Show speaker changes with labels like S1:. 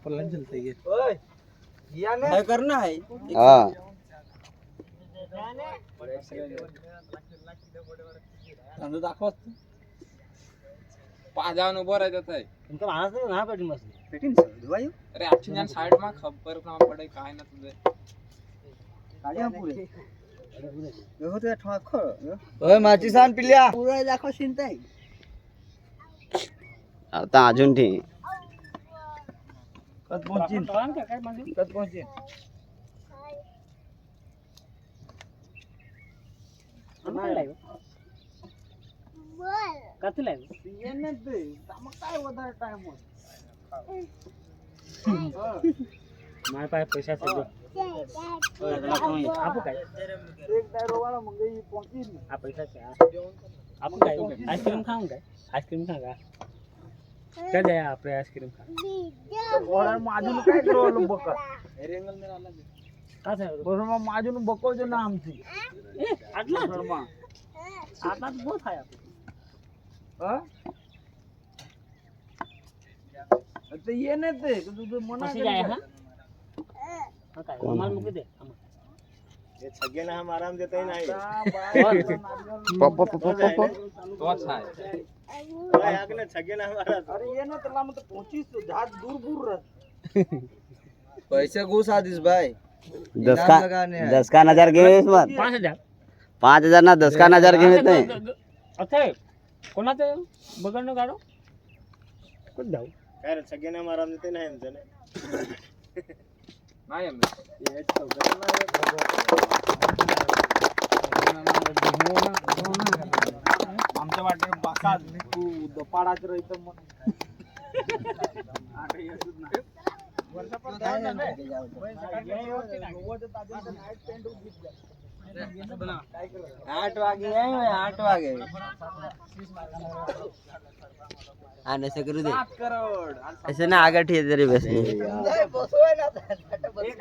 S1: पल्लन चलता है
S2: ओए
S3: काय करना है
S4: हाँ
S1: अंदर दाखवा
S2: पाजान उभो राहत आहे
S1: तुमका माणूस नाही ना पेटी मस्त
S3: पेटीन दुवायो
S2: अरे आजची जान साइड मा खबर ना पड़े काय ना तुझे
S3: काढ्या पुरे हो ते ठोक खो
S4: ओय माची सान पिल्या
S3: पुरा दाखव चिंताय
S4: आता अजून ठीक
S1: कत पहुंचीन काय मांडी कत पहुंचीन नाही लाव बोल कत लाव येने दे मग काय वधार टाइम हो माय पाय पैसा सगळं आपू काय एक दारो वाला मग ही पहुंचीन आ पैसा क्या आपू काय आइसक्रीम खाऊं काय आइसक्रीम खागा क्या जाए आपने आइसक्रीम खा और माजून काय करू बका एरिंगल में आला का आहे बरोबर मग माजून बकोचे ना आमची ए आटला शर्मा आता बहुत आहे हां ते ये नाही ते तू मना काय हां काय माल मुके दे
S3: ये छगे ना हम आराम देते ही नहीं
S4: पप पप पप
S2: तो अच्छा है
S3: अरे आगले छगे ना हमारा
S1: अरे ये ना तला मत पहुंची तो जहाज दूर दूर रह
S3: पैसे घुस आदिस भाई
S4: 10 का नजर घेस मत
S1: 5000
S4: 5000 ना 10 का नजर घेत नाही
S1: अच्छा कोणाचे बगडनो गाडो कुठ जाऊ
S3: काय रे छगे ना आराम देते नहीं हमसे ने
S2: नाही आम्ही
S3: ये चौका
S1: आमच्या वाटे बाका तू दपाडाच रहित मग आठ येत नाही वर्षा पण जाऊ ना नाईट पेंट काय कर
S3: 8 वागे है 8 वागे
S4: आने से करू दे
S2: 7 करोड
S4: ऐसे ना आगे ठीक तेरी बस
S3: बसवाय ना